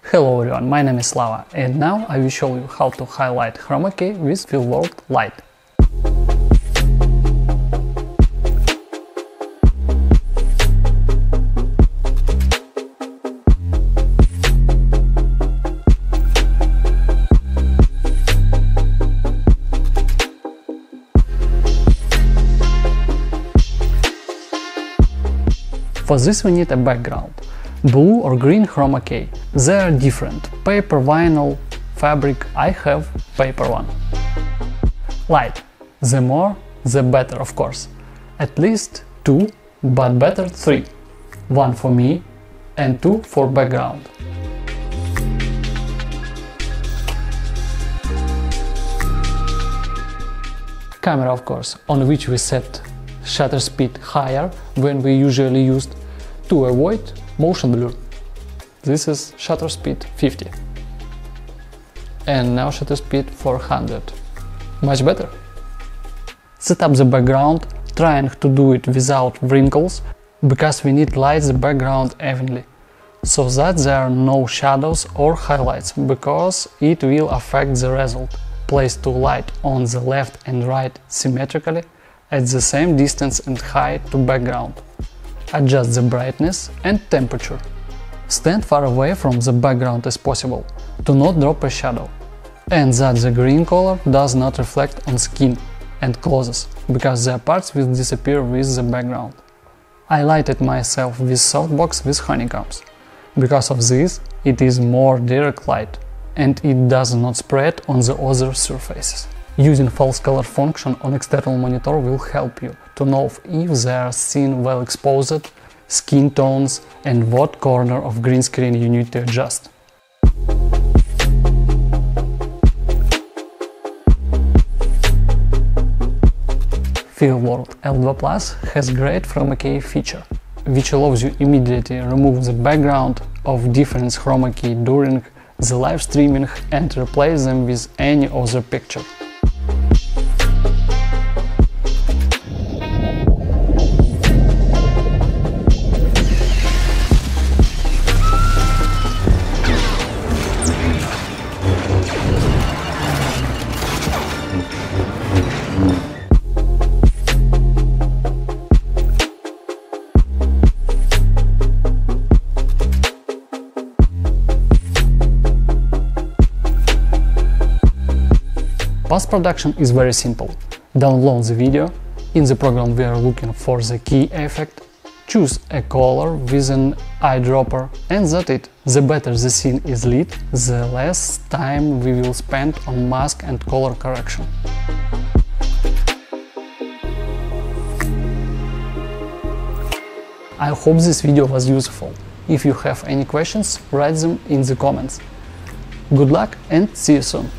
Hello everyone, my name is Slava, and now I will show you how to highlight chroma key with FEELWORLD light. For this we need a background. Blue or green chroma key. They are different. Paper, vinyl, fabric. I have paper one. Light. The more, the better, of course. At least 2, but better 3. 1 for me and 2 for background. Camera, of course, on which we set shutter speed higher than we usually used to avoid motion blur. This is shutter speed 50. And now shutter speed 400. Much better. Set up the background, trying to do it without wrinkles, because we need light the background evenly, so that there are no shadows or highlights, because it will affect the result. Place two light on the left and right symmetrically, at the same distance and height to background. Adjust the brightness and temperature. Stand far away from the background as possible, to not drop a shadow, and that the green color does not reflect on skin and clothes, because their parts will disappear with the background. I lighted myself with softbox with honeycombs. Because of this, it is more direct light, and it does not spread on the other surfaces. Using false color function on external monitor will help you to know if they are seen well exposed, skin tones, and what corner of green screen you need to adjust. FEELWORLD L2 Plus has great chroma key feature, which allows you immediately remove the background of different chroma key during the live streaming and replace them with any other picture. Post-production is very simple. Download the video, in the program we are looking for the key effect, choose a color with an eyedropper, and that's it. The better the scene is lit, the less time we will spend on mask and color correction. I hope this video was useful. If you have any questions, write them in the comments. Good luck and see you soon!